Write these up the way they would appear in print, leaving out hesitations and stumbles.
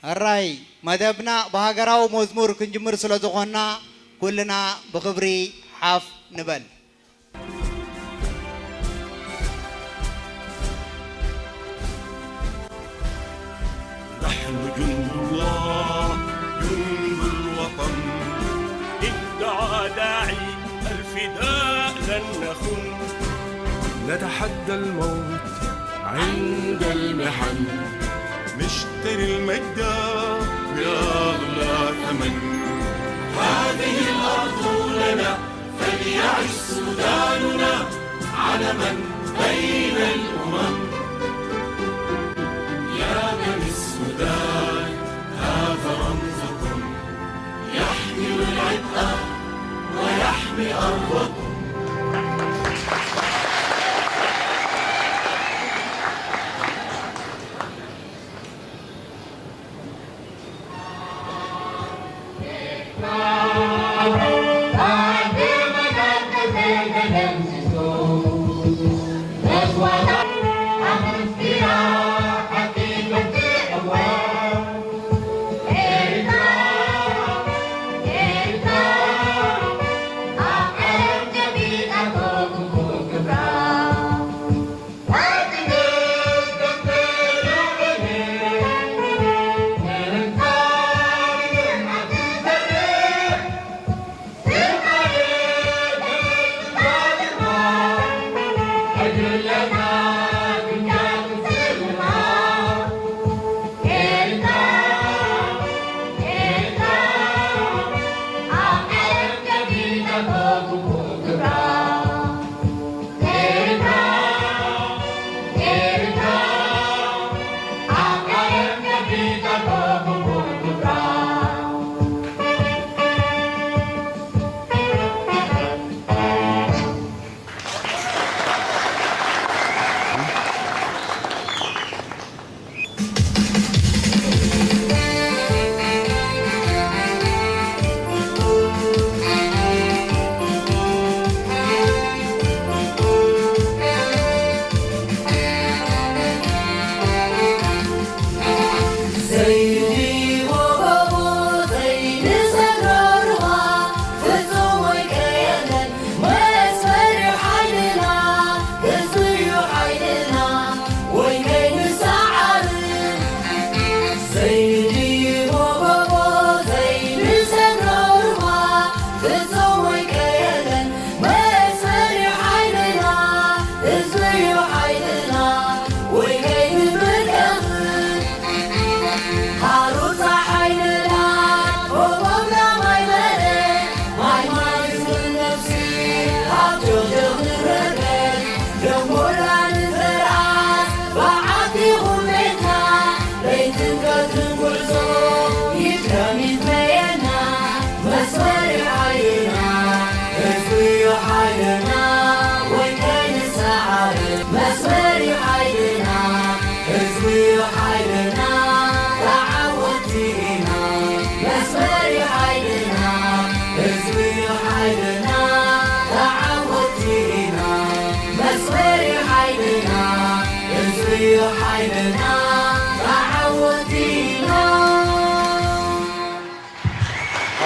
الرأي مدبنا بهاجراو مزمور كنجمر سلازقنا كلنا بخبري حاف نبل نحن جند الله جند الوطن ادعى داعي الفداء لن نخن نتحدى الموت عند المحن نشتري المجد بأغلى ثمن هذه الأرض لنا فليعش سوداننا علما بين الأمم يا بني السودان هذا رمزكم يحمل العبء ويحمي أرضكم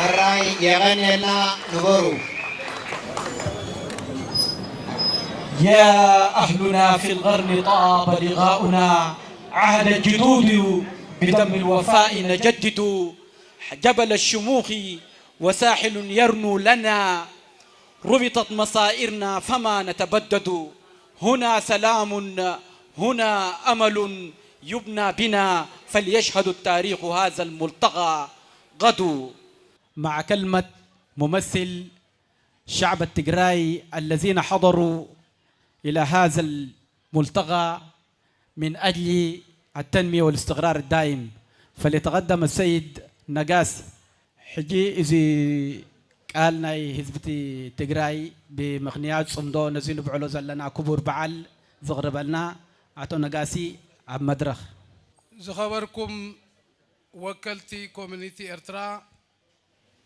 الرأي يغني لنا نبرو يا أهلنا في الغرن طاب لقاؤنا عهد الجدود بدم الوفاء نجدد جبل الشموخ وساحل يرنو لنا ربطت مصائرنا فما نتبدد هنا سلام هنا أمل يبنى بنا فليشهد التاريخ هذا الملتقى غدو. مع كلمة ممثل شعب التجراي الذين حضروا إلى هذا الملتقى من أجل التنمية والاستقرار الدائم، فليتقدم السيد نجاس حجي إذا قالنا حزبتي تجراي بمغنيات صندوق نزين بعلوز لنا كبر بعل زغرب لنا عطو نجاسي عم مدرخ. زخبركم وكلتي كوميونيتي إرترا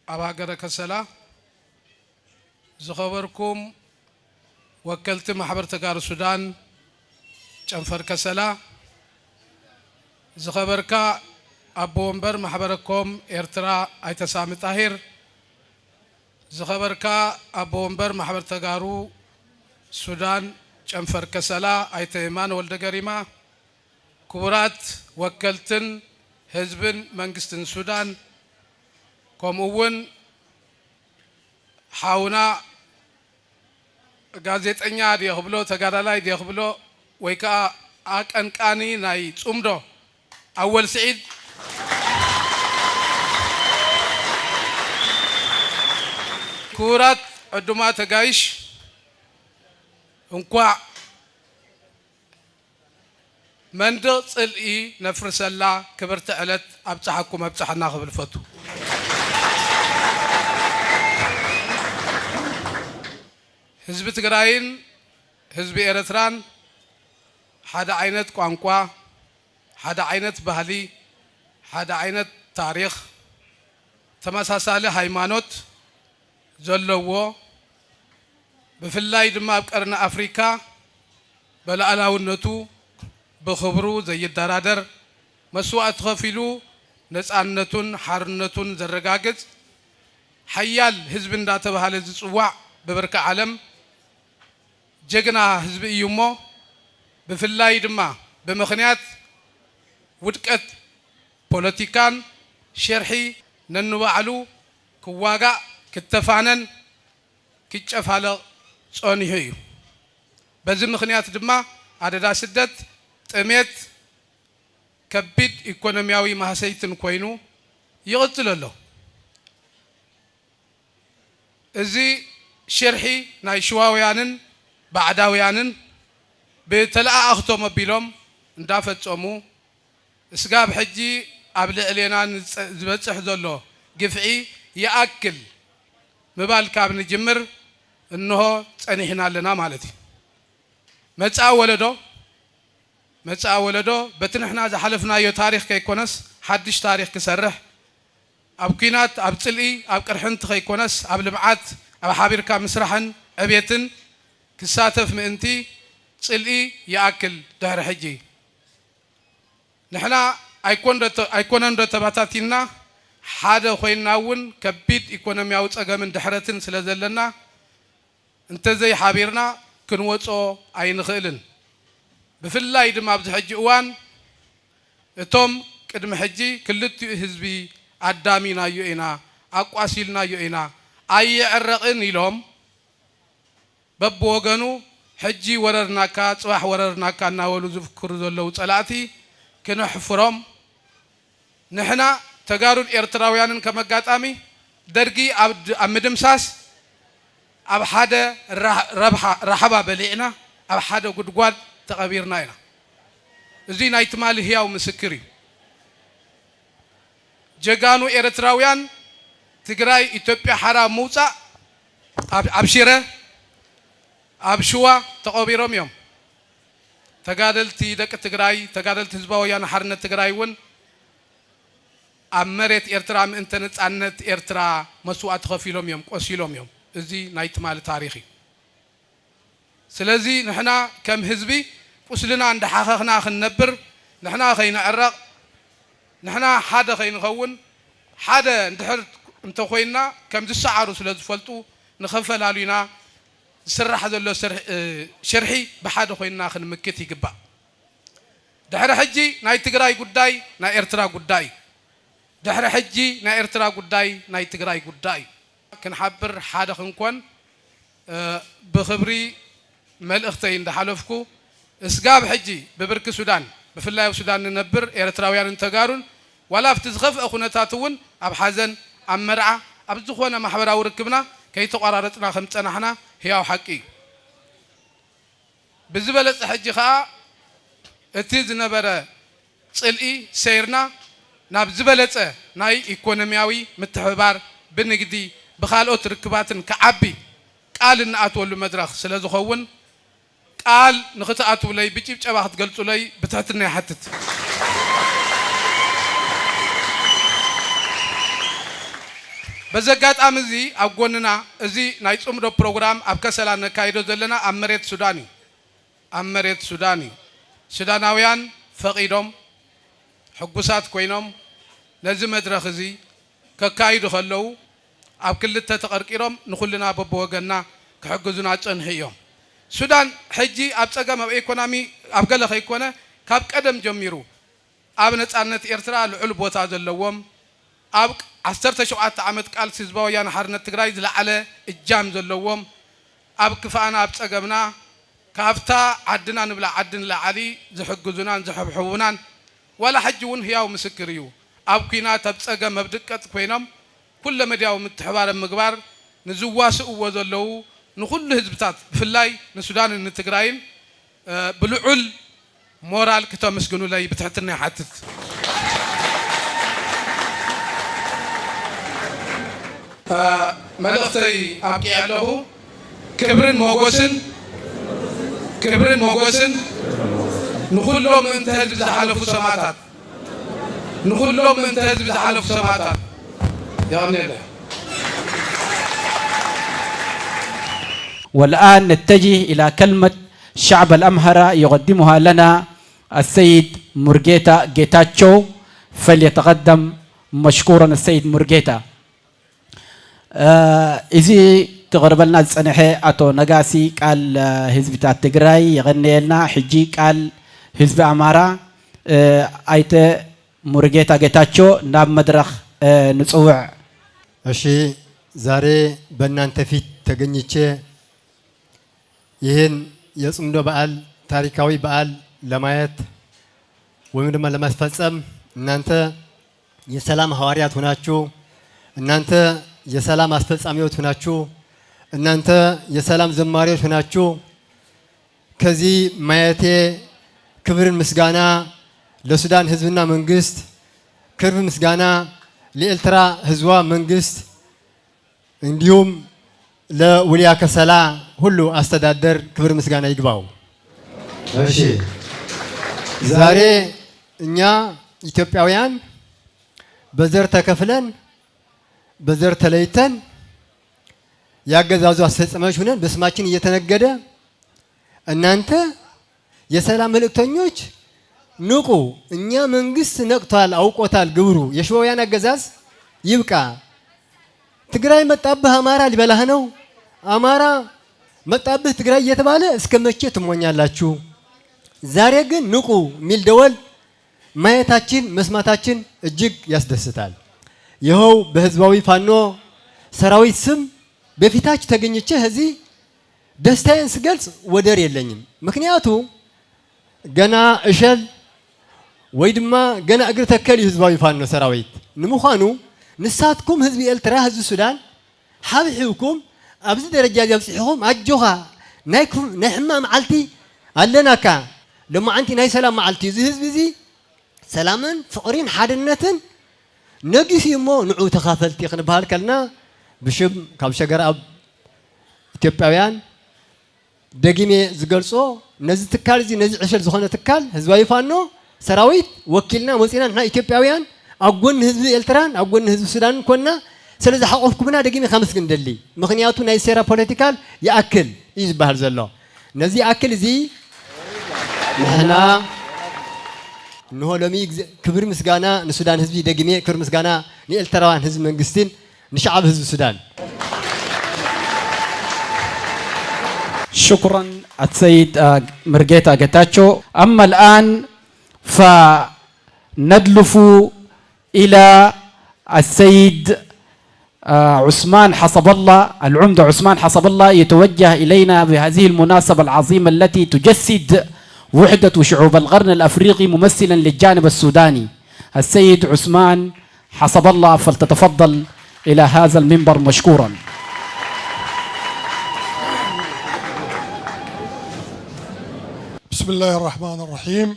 أباقرة كسلا زخبركم وكلت محبر تقار السودان جنفر كسلا زخبركا أبو ومبر محبركم إرترا أيتسامي طاهر زخبركا أبو ومبر محبر تقارو السودان جنفر كسلا أيتيمان والدقريما كبرات وكلتن حزبن منجستن السودان كومون حاونا ጋዜጠኛ ዲያብሎ ተጋዳላይ ዲያብሎ ወይካ አቀንቃኒ ናይ ጹምዶ አወል ሰዒድ ኩራት ዕዱማ ተጋይሽ እንኳ መንደቕ ጽልኢ ነፍርሰላ ክብርቲ ዕለት ኣብፅሓኩም ኣብፅሓና ክብል ፈቱ ህዝብ ትግራይን ህዝብ ኤርትራን ሓደ ዓይነት ቋንቋ ሓደ ዓይነት ባህሊ ሓደ ዓይነት ታሪኽ ተመሳሳሊ ሃይማኖት ዘለዎ ብፍላይ ድማ ኣብ ቀርኒ ኣፍሪካ በላዕላውነቱ ብኽብሩ ዘይደራደር መስዋዕት ከፊሉ ነፃነቱን ሓርነቱን ዘረጋግጽ ሓያል ህዝቢ እንዳተባሃለ ዝጽዋዕ በበርካ ዓለም ጀግና ህዝብ እዩ እሞ ብፍላይ ድማ ብምኽንያት ውድቀት ፖለቲካን ሸርሒ ነንባዕሉ ክዋጋእ ክተፋነን ክጨፋለቕ ጸኒሑ እዩ በዚ ምኽንያት ድማ ኣደዳ ስደት ጥሜት ከቢድ ኢኮኖሚያዊ ማህሰይትን ኮይኑ ይቕጽል ኣሎ እዚ شرحي ناي شواويانن بعداويانن بتلأخته مبيلهم اندافت صمو اسقاب حجي قبل علينا زبصح زلو قفعي ياكل مبال كاب نجمر انه صنيحنا لنا مالتي مصا ولدو بتنحنا زحلفنا يو تاريخ كيكونس حدش تاريخ كسرح اب كينات اب صلي اب قرحنت كيكونس اب لمعات أب حبيركا مسرحن أبيتن كساتف مئنتي صلي يأكل دهر حجي نحنا أيكونن رتباتاتنا حدا خويناون كبيد إيكونومياوي صقمن دحرتن سلازلنا انت زي حبيرنا كنوصو أينخيلن بفلاي دما بز حجي اوان اتوم قدم حجي كلت حزبي አዳሚና ዩኤና አቋሲልና ዩኤና አየዕረቅን ይሎም በቦገኑ ሕጂ ወረርናካ ጽባሕ ወረርናካ እናወሉ ዝፍክሩ ዘለው ጸላእቲ ክንሕፍሮም ንሕና ተጋሩን ኤርትራውያንን ከመጋጣሚ ደርጊ ኣብ ምድምሳስ ኣብ ሓደ ረሓባ በሊዕና ኣብ ሓደ ጉድጓድ ተቐቢርና ኢና እዚ ናይ ትማሊ ህያው ምስክር እዩ ጀጋኑ ኤርትራውያን ትግራይ ኢትዮጵያ ሓራብ ምውፃእ ኣብ ሽረ ኣብ ሽዋ ተቐቢሮም እዮም ተጋደልቲ ደቂ ትግራይ ተጋደልቲ ህዝባዊ ወያነ ሓርነት ትግራይ እውን ኣብ መሬት ኤርትራ ምእንተ ነፃነት ኤርትራ መስዋዕት ከፊሎም እዮም ቆሲሎም እዮም እዚ ናይ ትማሊ ታሪኽ እዩ ስለዚ ንሕና ከም ህዝቢ ቁስልና እንዳሓኸኽና ክንነብር ንሕና ከይንዕረቕ ንሕና ሓደ ከይንኸውን ሓደ እንድሕር እንተኮይንና ከም ዝሰዓሩ ስለ ዝፈልጡ ንኸፈላለዩና ዝስራሕ ዘሎ ሸርሒ ብሓደ ኮይንና ክንምክት ይግባእ ድሕሪ ሕጂ ናይ ትግራይ ጉዳይ ናይ ኤርትራ ጉዳይ ድሕሪ ሕጂ ናይ ኤርትራ ጉዳይ ናይ ትግራይ ጉዳይ ክንሓብር ሓደ ክንኮን ብኽብሪ መልእኽተይ እንዳሓለፍኩ እስጋብ ሕጂ ብብርኪ ሱዳን ብፍላይ ሱዳን ንነብር ኤርትራውያን ተጋሩን ዋላ ኣብቲ ዝኸፍአ ኩነታት እውን ኣብ ሓዘን ኣብ መርዓ ኣብ ዝኾነ ማሕበራዊ ርክብና ከይተቋራረፅና ከም ፀናሕና ህያው ሓቂ እዩ ብዝበለፀ ሕጂ ከዓ እቲ ዝነበረ ፅልኢ ሰይርና ናብ ዝበለፀ ናይ ኢኮኖሚያዊ ምትሕብባር ብንግዲ ብካልኦት ርክባትን ክዓቢ ቃል እንኣትወሉ መድረኽ ስለ ዝኸውን ቃል ንኽትኣትውለይ ብጭብጨባ ክትገልጹለይ ብትሕትና ይሓትት በዘጋጣሚ እዚ ኣብ ጎንና እዚ ናይ ጽምዶ ፕሮግራም ኣብ ከሰላ ነካይዶ ዘለና ኣብ መሬት ሱዳን እዩ ኣብ መሬት ሱዳን እዩ ሱዳናውያን ፈቂዶም ሕጉሳት ኮይኖም نزي مدرخ زي ككايد خلو أب كل تتقرقيرهم نخلنا ببوجنا كحجزنا تنهيهم السودان حجي أب سجى ما إيكونامي أب قال خيكونا كاب قدم جميرو أب نتعنت إرترا العلب وتعزلوهم أب عسرت شو عمت قال سيزبوا يان حرنا تجراي زل على الجام زلوهم أب كفانا أب سجمنا كافتا عدنا نبلا عدن لعلي زحجزنا زحب حونا ولا حجون هياو مسكريو أب كينا تبسجى مبدكت كوينام كل مدياو متحوار المقبار نزواس وزلو نخل هزبتات في اللاي نسودان النتجراين بالعل مورال كتاب مسجونو لاي بتحتنا حتت ملختي أبكي عليه كبرن موجوسن نخلهم انتهز بزحالف سماتات نخلهم انتهز بزحالف سماتات يا الله. والآن نتجه إلى كلمة شعب الأمهرة يقدمها لنا السيد مرجيتا جيتاتشو فليتقدم مشكورا السيد مرجيتا. إذا تقرب لنا السنة أتو نجاسي قال حزب تجراي يغني لنا حجي قال حزب أمارة أيت مرجيتا جيتاتشو ناب مدرخ نصوع. أشي زاري بنان تفيت تجنيتشي ይህን የጽምዶ በዓል ታሪካዊ በዓል ለማየት ወይም ደግሞ ለማስፈጸም እናንተ የሰላም ሐዋርያት ሆናችሁ እናንተ የሰላም አስፈጻሚዎች ሆናችሁ እናንተ የሰላም ዘማሪዎች ሆናችሁ ከዚህ ማየቴ ክብርን ምስጋና ለሱዳን ህዝብና መንግስት ክብር ምስጋና ለኤርትራ ህዝቧ መንግስት እንዲሁም ለውሊያ ከሰላ ሁሉ አስተዳደር ክብር ምስጋና ይግባው። እሺ ዛሬ እኛ ኢትዮጵያውያን በዘር ተከፍለን በዘር ተለይተን ያገዛዙ አስፈጻሚዎች ሆነን በስማችን እየተነገደ እናንተ የሰላም መልእክተኞች ንቁ፣ እኛ መንግስት ነቅቷል፣ አውቆታል፣ ግብሩ የሸዋውያን አገዛዝ ይብቃ፣ ትግራይ መጣብህ አማራ ሊበላህ ነው፣ አማራ መጣብህ ትግራይ እየተባለ እስከ መቼ ትሞኛላችሁ? ዛሬ ግን ንቁ ሚል ደወል ማየታችን መስማታችን እጅግ ያስደስታል። ይኸው በህዝባዊ ፋኖ ሰራዊት ስም በፊታችሁ ተገኝቼ እዚህ ደስታዬን ስገልጽ ወደር የለኝም። ምክንያቱ ገና እሸል ወይ ድማ ገና እግር ተከል ህዝባዊ ፋኖ ሰራዊት ንምዃኑ ንሳትኩም ህዝቢ ኤርትራ ህዝቢ ሱዳን ሓብሒብኩም ኣብዚ ደረጃ ዘብፅሕኹም ኣጆኻ ናይ ሕማቕ መዓልቲ ኣለናካ ሎማዓንቲ ናይ ሰላም መዓልቲ እዚ ህዝቢ እዚ ሰላምን ፍቕሪን ሓድነትን ነጊሱ እሞ ንዑ ተኻፈልቲ ክንበሃል ከልና ብሽም ካብ ሸገር ኣብ ኢትዮጵያውያን ደጊሜ ዝገልጾ ነዚ ትካል እዚ ነዚ ዕሸል ዝኾነ ትካል ህዝባዊ ፋኖ ሰራዊት ወኪልና ወፂና ንሕና ኢትዮጵያውያን ኣብ ጎኒ ህዝቢ ኤርትራን ኣብ ጎኒ ህዝቢ ሱዳንን ኮንና ስለዚ ሓቆፍኩምና ደጊሜ ከመስግን ደሊ ምክንያቱ ናይ ሴራ ፖለቲካል ይኣክል እዩ ዝበሃል ዘሎ ነዚ ይኣክል እዚ ንሕና እንሆ ሎሚ ክብሪ ምስጋና ንሱዳን ህዝቢ ደጊሜ ክብሪ ምስጋና ንኤርትራውያን ህዝቢ መንግስትን نشعب حزب السودان. شكرا السيد مرجيتا جيتاتشو. أما الآن فندلف إلى السيد عثمان حسب الله العمدة عثمان حسب الله يتوجه إلينا بهذه المناسبة العظيمة التي تجسد وحدة شعوب القرن الأفريقي ممثلا للجانب السوداني. السيد عثمان حسب الله فلتتفضل إلى هذا المنبر مشكورا. بسم الله الرحمن الرحيم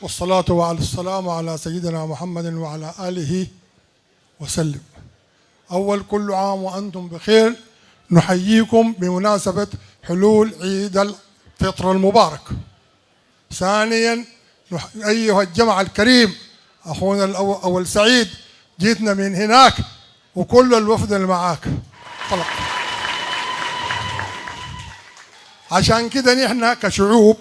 والصلاة والسلام على سيدنا محمد وعلى آله وسلم. أول كل عام وأنتم بخير، نحييكم بمناسبة حلول عيد الفطر المبارك. ثانيا أيها الجمع الكريم أخونا الأول سعيد، جيتنا من هناك وكل الوفد اللي معاك طلع. عشان كده نحن كشعوب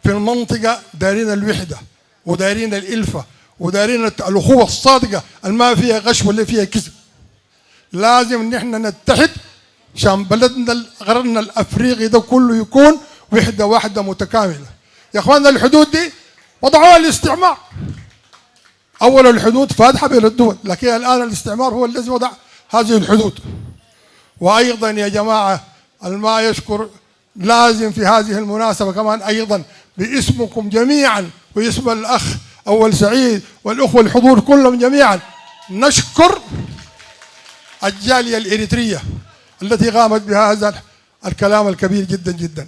في المنطقة دارين الوحدة ودارين الإلفة ودارين الأخوة الصادقة ما فيها غش ولا فيها كذب. لازم نحن نتحد عشان بلدنا غرنا الأفريقي ده كله يكون وحدة واحدة متكاملة. يا إخواننا الحدود دي وضعوها الاستعمار. أول الحدود فاتحة بين الدول، لكن الآن الاستعمار هو الذي وضع هذه الحدود. وأيضا يا جماعة الما يشكر لازم في هذه المناسبة كمان أيضا باسمكم جميعا واسم الأخ أول سعيد والأخوة الحضور كلهم جميعا نشكر الجالية الإريترية التي قامت بهذا الكلام الكبير جدا جدا،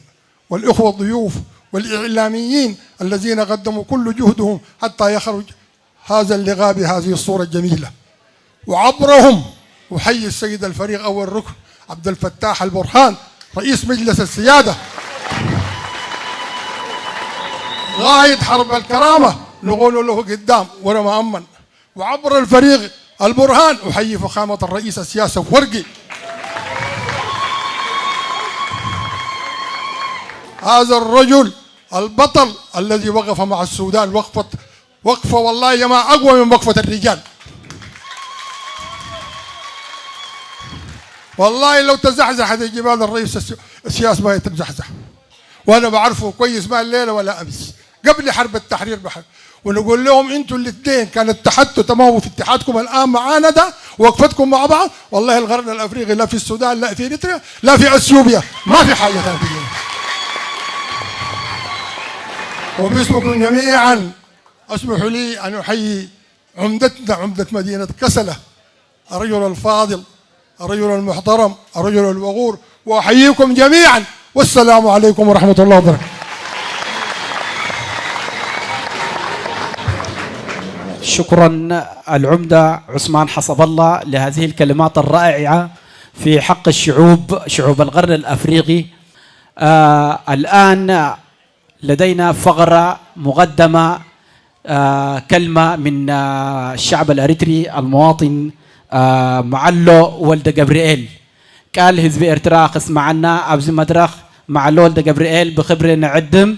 والإخوة الضيوف والإعلاميين الذين قدموا كل جهدهم حتى يخرج هذا اللقاء بهذه الصورة الجميلة. وعبرهم أحيي السيد الفريق أول ركن عبد الفتاح البرهان رئيس مجلس السيادة قائد حرب الكرامة نقول له قدام ورا ما أمن. وعبر الفريق البرهان أحيي فخامة الرئيس السياسة ورقي. هذا الرجل البطل الذي وقف مع السودان وقفة والله يا جماعة أقوى من وقفة الرجال. والله لو تزحزحت الجبال الرئيس السياسي ما يتزحزح، وأنا بعرفه كويس ما الليلة ولا أمس قبل حرب التحرير بحر. ونقول لهم انتوا الاثنين كان اتحدتوا تمام في اتحادكم الان معانا ده وقفتكم مع بعض، والله القرن الافريقي لا في السودان لا في اريتريا لا في اثيوبيا ما في حاجه ثانيه. وباسمكم جميعا اسمحوا لي ان احيي عمدتنا عمده مدينه كسله الرجل الفاضل الرجل المحترم الرجل الوقور، واحييكم جميعا والسلام عليكم ورحمه الله وبركاته. شكرا العمدة عثمان حسب الله لهذه الكلمات الرائعة في حق الشعوب شعوب القرن الأفريقي. الآن لدينا فقرة مقدمة كلمة من الشعب الأريتري المواطن معلو ولد جبريل قال حزب إرترا قسم عنا أبز مدرخ معلو ولد جبريل بخبر نعدم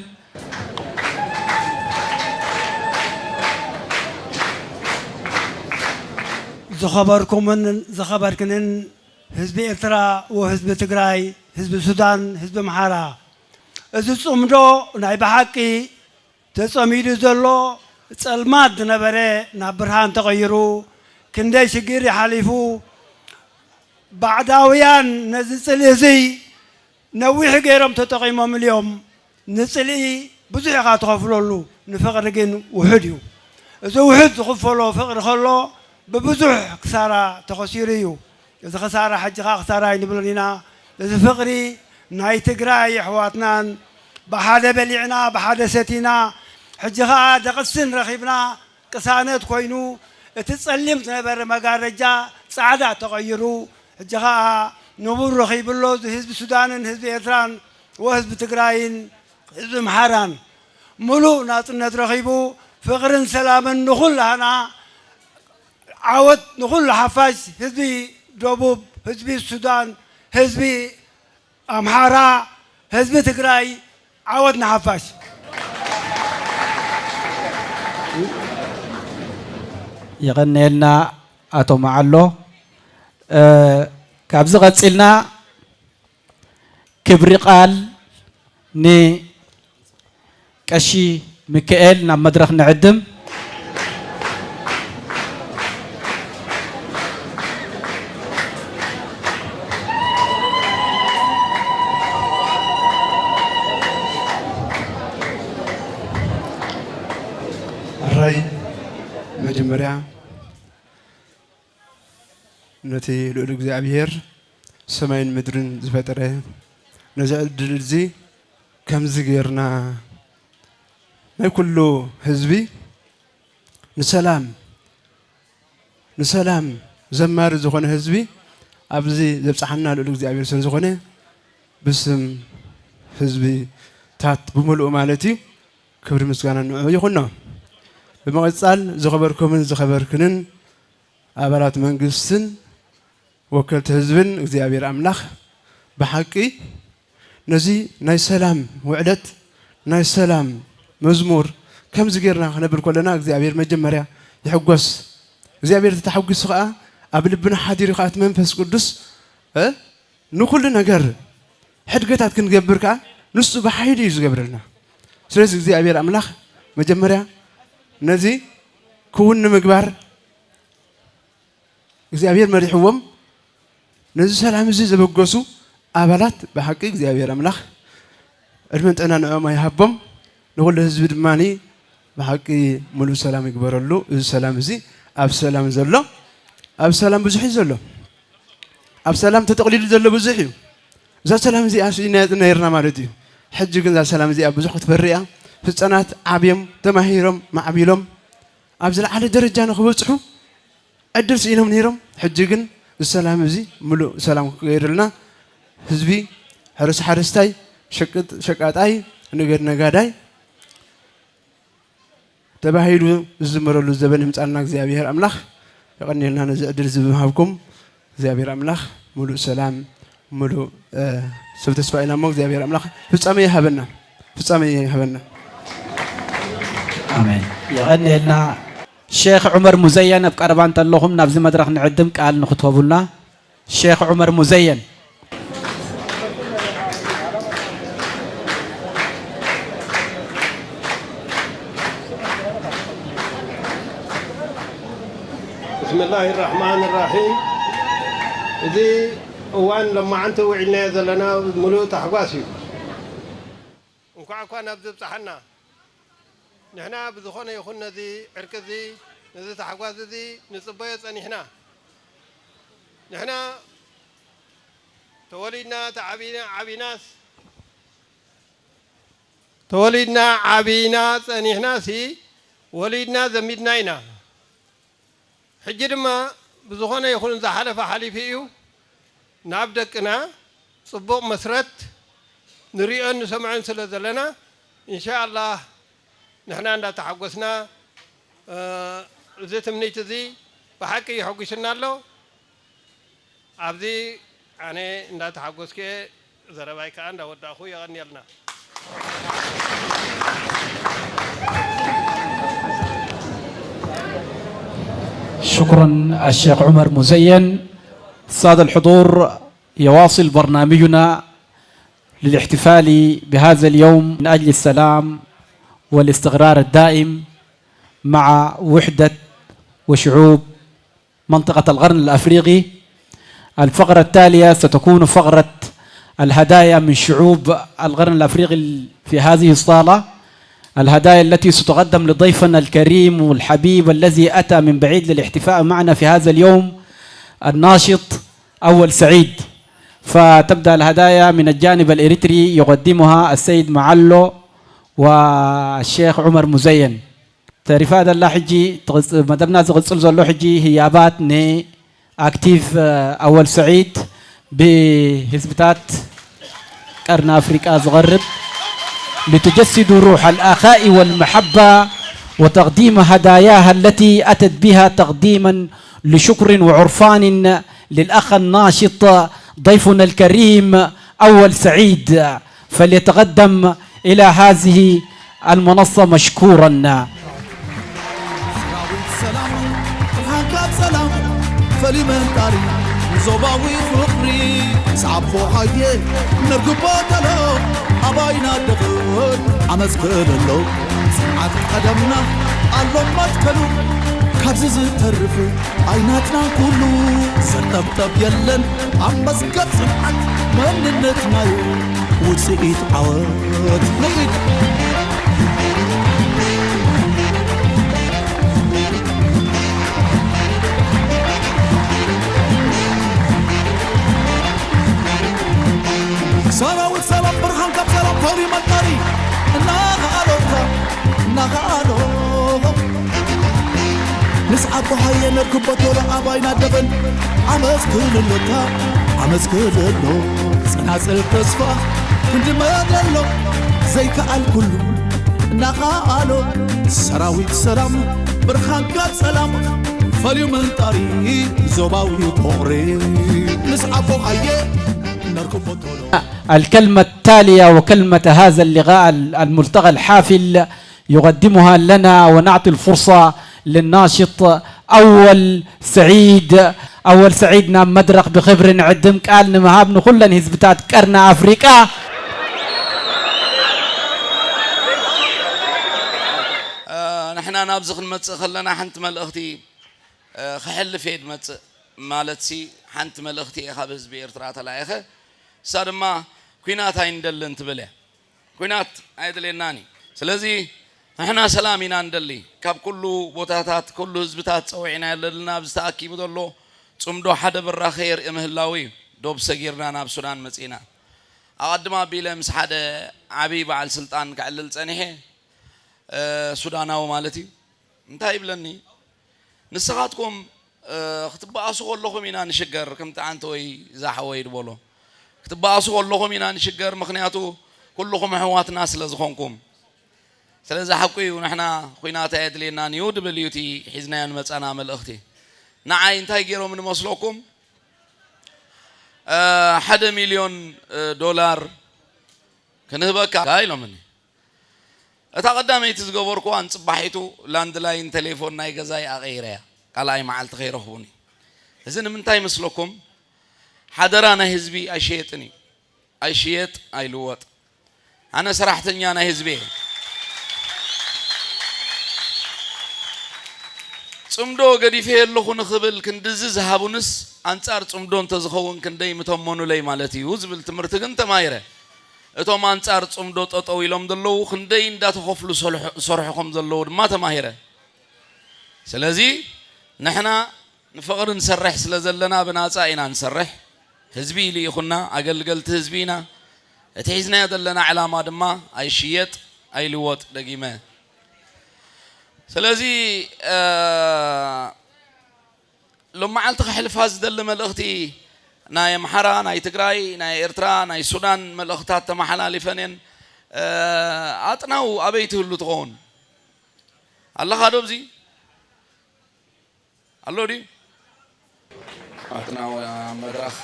زخبركن حزب إرترا وحزب تግራይ حزب السودان حزب محارة እዚ ጽምዶ ናይ بحقي ተጸሚዱ ዘሎ ጸልማት ነበረ ናብ ብርሃን ተቀይሩ ክንደይ ሽግር ይሓሊፉ ባዕዳውያን ነዚ ጽልኢ እዚ ነዊሕ ገይሮም ተጠቂሞም اليوم ንጽልኢ ብዙሕ ኢኻ ትኸፍለሉ ንፍቅሪ ግን ውሑድ እዩ እዚ ውሑድ ዝኽፈሎ ፍቅሪ ከሎ ببزح خسارة تخسيريو إذا خسارة حجها خسارة نبلونينا إذا فقري ناي تقراي حواتنا بحادة بلعنا بحادة ستينا حجها دقسن رخيبنا كسانات كوينو تتسلمت نبر مقارجة سعادة تغيرو حجها نبور رخيب اللوز حزب السودان حزب إيران وحزب تقراين حزب محاران ملو ناطن رخيبو فقرن سلاما نخل هنا عود نقول حفاظ حزبي دبوب حزبي السودان حزبي أمحارة حزبي تግራይ عود نحفاظ يغني لنا أتو معلو كابز غتسلنا كبري قال ني كشي ميكائيل نام مدرخ نعدم مجمريا نتي لولو እግዚአብሔር ሰማይን ምድርን ዝፈጠረ ነዘል ድልዚ ከምዚ ገርና ናይ ኩሉ ህዝቢ ንሰላም ዘማሪ ዝኾነ ህዝቢ ኣብዚ ዘብፃሕና ለሉ እግዚአብሔር ስን ዝኾነ ብስም ህዝቢ ታት ብመልኡ ማለት እዩ ክብሪ ምስጋና ንዑ ይኹን ነው። بمقصال زخبركمن زخبركنن أبرات منجستن وكلت حزبن እግዚአብሔር أملاخ بحقي نزي ناي سلام وعدت ناي سلام مزمور كم زغيرنا نبر كلنا እግዚአብሔር مجمريا يحقوس እግዚአብሔር ተታሐጉስ ኸአ ኣብ ልብና ሓዲሩ ኸአ መንፈስ ቅዱስ ንኩሉ ነገር ሕድገታት ክንገብር ከዓ ንሱ በሓይሉ እዩ ዝገብረልና ስለዚህ እግዚአብሔር ኣምላኽ መጀመርያ ነዚ ክውን ንምግባር እግዚአብሔር መሪሕዎም ነዚ ሰላም እዚ ዘበገሱ ኣባላት ብሓቂ እግዚአብሔር ኣምላኽ ዕድመን ጥዕና ንዕማ ይሃቦም ንኩሉ ህዝቢ ድማኒ ብሓቂ ሙሉእ ሰላም ይግበረሉ እዚ ሰላም እዚ ኣብ ሰላም ዘሎ ኣብ ሰላም ብዙሕ እዩ ዘሎ ኣብ ሰላም ተጠቕሊሉ ዘሎ ብዙሕ እዩ እዛ ሰላም እዚኣ ነይርና ማለት እዩ ሕጂ ግን እዛ ሰላም እዚኣ ብዙሕ ክትፈርያ ህፃናት ዓብዮም ተማሂሮም ማዕቢሎም ኣብ ዝለዓለ ደረጃ ንክበፅሑ ዕድል ስኢኖም ነይሮም ሕጂ ግን እዚ ሰላም እዚ ሙሉእ ሰላም ክገይርልና ህዝቢ ሕርስ ሓረስታይ ሸቃጣይ ንገድ ነጋዳይ ተባሂሉ ዝዝመረሉ ዘበን ምፃልና እግዚአብሔር ኣምላኽ يقنيلنا نزل أدري زبهاكم زابير أملاخ ملو سلام ملو سبت سفاينا موك زابير أملاخ فسامي هبنا آمين يغني لنا الشيخ عمر مزين بقربان تلهم نبز مدرخ نعدم قال نخطبنا الشيخ عمر مزين بسم الله الرحمن الرحيم إذا وان لما أنت وعينا زلنا ملو تحقاسي وكعكوا نبذ بصحنا نحنا بذخنا يخون ذي عركزي نذي تحقاس ذي نصبيت أن نحنا تولينا عبيناس تولينا عبيناس أن إحنا سي وليدنا زميدنا حجر ما بزخنا يخون ذا حلف حليفيو نابدكنا صبوق مسرت نريد أن نسمع سلة لنا إن شاء الله نحن عندنا تحقسنا زيت منيت ذي بحكي يحقسنا له عبدي أنا عندنا تحقس كي زرباي كان داود أخوي يغني لنا شكرا الشيخ عمر مزين. السادة الحضور، يواصل برنامجنا للاحتفال بهذا اليوم من أجل السلام والاستقرار الدائم مع وحدة وشعوب منطقة القرن الأفريقي. الفقرة التالية ستكون فقرة الهدايا من شعوب القرن الأفريقي في هذه الصالة، الهدايا التي ستقدم لضيفنا الكريم والحبيب الذي أتى من بعيد للاحتفاء معنا في هذا اليوم، الناشط أول سعيد. فتبدأ الهدايا من الجانب الإريتري يقدمها السيد معلو والشيخ عمر مزين. تعرف هذا اللحجي مدام ناس غسل اللحجي هيابات ني أكتيف أول سعيد بحزبتات قرن أفريقيا الغرب لتجسد روح الأخاء والمحبة وتقديم هداياها التي أتت بها تقديما لشكر وعرفان للأخ الناشط ضيفنا الكريم أول سعيد، فليتقدم إلى هذه المنصة مشكورا. زوباوي فقري صعبو حيه نرقبات له أباينا دخل عمزكل له سمعت قدمنا الله متكلو كابزز ترف عيناتنا كله سنطبطب يلن عمزكل سمعت مننتنا وسئت عوات نيد سراوت سلام برهان كاب سلام فوري مطاري نغالو نسعب هاي نركب طول عباينا دبن عمز كل اللتا عمز كل اللو سناسل تصفى كنت ما يدلو زي كأل كله نغالو سراوت سلام برهان كاب سلام فوري مطاري زوباوي طوري نسعب هاي الكلمة التالية وكلمة هذا اللقاء الملتقى الحافل يقدمها لنا ونعطي الفرصة للناشط أول سعيدنا مدرق بخبر نعدم قال نمهاب نخلن هزبتات كرنا أفريقيا نحن نابزخ المتص خلنا حنت ملأختي خحل فيد متص مالتسي حنت ملأختي خابز بإرترات العيخة صار ما كوينات هاي ندل انتبله كوينات عيدلي ناني سلازي احنا سلامينا ندلي كاب كله بوتاتات كله هزبتات سوينا لنا بستاكي بدلو صمدو حدا برا خير امهلاوي دوب سغيرنا ناب سودان مصينا اقدما بيلمس حدا عبي بعل سلطان كعلل صنيحه سوداناو مالتي انتي بلني نسخاتكم اختباسو كلكم ينا نشجر كم انت وي زاحوي دبولو اختباسو كلكم ينا نشجر مخنياتو كلكم حوات ناس لزخونكم سلازا حقي ونحنا خوينات ادلينا نيود بليوتي حزنا مصانا ملختي نعاي انتي غيرو من مسلوكم 1 مليون دولار كنهبك قايلو مني اتقدميت زغبركو ان صباحيتو لاند لاين تليفون ناي غزاي اغيريا قالاي معلت خيرخوني اذن منتاي مسلوكم حضرانا حزبي اشيطني اشيط ايلوط انا صراحتني انا حزبي صمدو غدي في لخو نخبل كندز زهابونس انصار صمدون تزخون كندي متمنو لي مالتي وزبل تمرت كن تمايره اتوم انصار صمدو ططو يلوم دلو كندي انداتخفلو صرحكم دلو ما تماهره سلازي نحنا نفقر نسرح سلازلنا بناصاينا نسرح حزبي لي يخنا اقلقلت حزبينا اتحزنا يدلنا علامه دما اي شيط اي لوط دقيمه سلازي لما علت حلف هاز دل ملختي ناي محرا ناي تግራይ ناي ኤርትራ ناي ሱዳን መልእኽታት ተመሓላልፈንን አጥናው አበይት ሁሉ ተሆን አላህ አዶብዚ አሎዲ አጥናው መድረኽ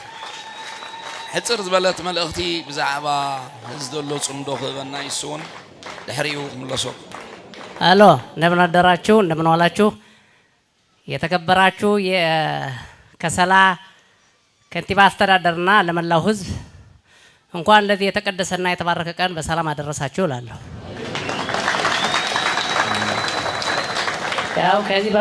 ሕፅር ዝበለት መልእኽቲ ብዛዕባ ህዝደሎ ጽምዶ ክበና ይስውን ድሕሪኡ ምለሶ አሎ እንደምን አደራችሁ እንደምን ዋላችሁ የተከበራችሁ የከሰላ ከንቲባ አስተዳደርና ለመላው ህዝብ እንኳን ለዚህ የተቀደሰና የተባረከ ቀን በሰላም አደረሳችሁ እላለሁ። ያው ከዚህ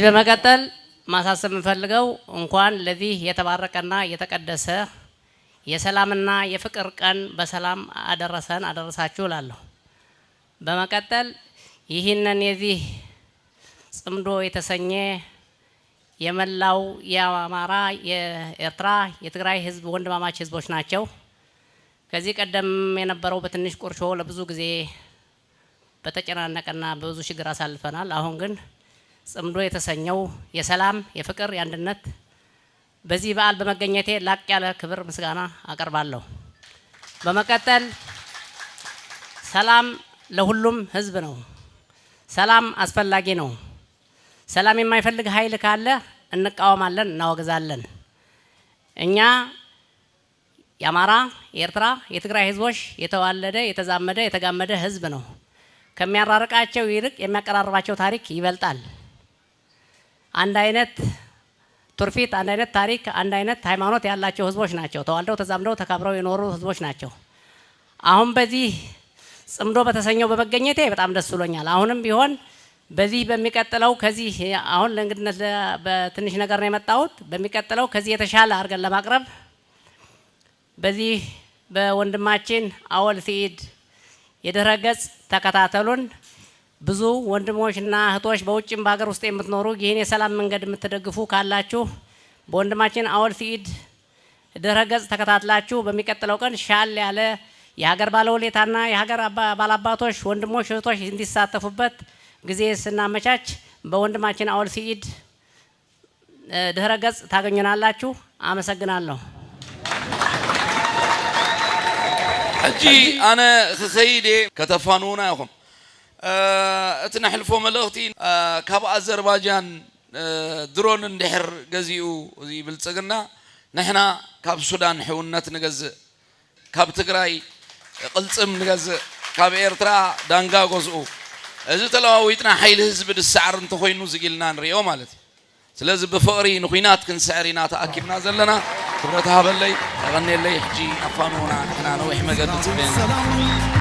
በመቀጠል ማሳሰብ የምፈልገው እንኳን ለዚህ የተባረከና የተቀደሰ የሰላምና የፍቅር ቀን በሰላም አደረሳችሁ እላለሁ። በመቀጠል ይህንን የዚህ ጽምዶ የተሰኘ የመላው የአማራ የኤርትራ የትግራይ ህዝብ ወንድማማች ህዝቦች ናቸው። ከዚህ ቀደም የነበረው በትንሽ ቁርሾ ለብዙ ጊዜ በተጨናነቀና በብዙ ችግር አሳልፈናል። አሁን ግን ጽምዶ የተሰኘው የሰላም የፍቅር የአንድነት በዚህ በዓል በመገኘቴ ላቅ ያለ ክብር ምስጋና አቀርባለሁ። በመቀጠል ሰላም ለሁሉም ህዝብ ነው። ሰላም አስፈላጊ ነው። ሰላም የማይፈልግ ኃይል ካለ እንቃወማለን፣ እናወግዛለን። እኛ የአማራ፣ የኤርትራ፣ የትግራይ ህዝቦች የተዋለደ የተዛመደ የተጋመደ ህዝብ ነው። ከሚያራርቃቸው ይልቅ የሚያቀራርባቸው ታሪክ ይበልጣል። አንድ አይነት ቱርፊት፣ አንድ አይነት ታሪክ፣ አንድ አይነት ሃይማኖት ያላቸው ህዝቦች ናቸው። ተዋልደው ተዛምደው ተካብረው የኖሩ ህዝቦች ናቸው። አሁን በዚህ ጽምዶ በተሰኘው በመገኘቴ በጣም ደስ ብሎኛል። አሁንም ቢሆን በዚህ በሚቀጥለው ከዚህ አሁን ለእንግድነት በትንሽ ነገር ነው የመጣሁት። በሚቀጥለው ከዚህ የተሻለ አድርገን ለማቅረብ በዚህ በወንድማችን አወል ሰኢድ የድረገጽ ተከታተሉን። ብዙ ወንድሞችና እህቶች በውጭም በሀገር ውስጥ የምትኖሩ ይህን የሰላም መንገድ የምትደግፉ ካላችሁ በወንድማችን አወል ሰኢድ ድረገጽ ተከታትላችሁ በሚቀጥለው ቀን ሻል ያለ የሀገር ባለውለታና የሀገር ባላባቶች ወንድሞች እህቶች እንዲሳተፉበት ጊዜ ስናመቻች በወንድማችን አወል ሰኢድ ድረገጽ ታገኙናላችሁ። አመሰግናለሁ። እጂ አነ خيدي ከተፋኑና ይኹም እትነሕልፎ መልእኽቲ ካብ አዘርባይጃን ድሮን እንድሕር ገዚኡ እዚ ብልጽግና ንሕና ካብ ሱዳን ሕውነት ንገዝእ ካብ ትግራይ ቅልጽም ንገዝእ ካብ ኤርትራ ዳንጋ ጎዝኡ እዚ ተለዋዊጥና ሓይሊ ህዝቢ ድስዓር እንተኮይኑ ዝጊልና ንሪኦ ማለት እዩ ስለዚ ብፍቕሪ ንኹናት ክንስዕር ኢና ተኣኪብና ዘለና ክብረት ሃበለይ ተቐኒየለይ ሕጂ ኣፋኑና ንሕና ነዊሕ መገዲ ፅበየና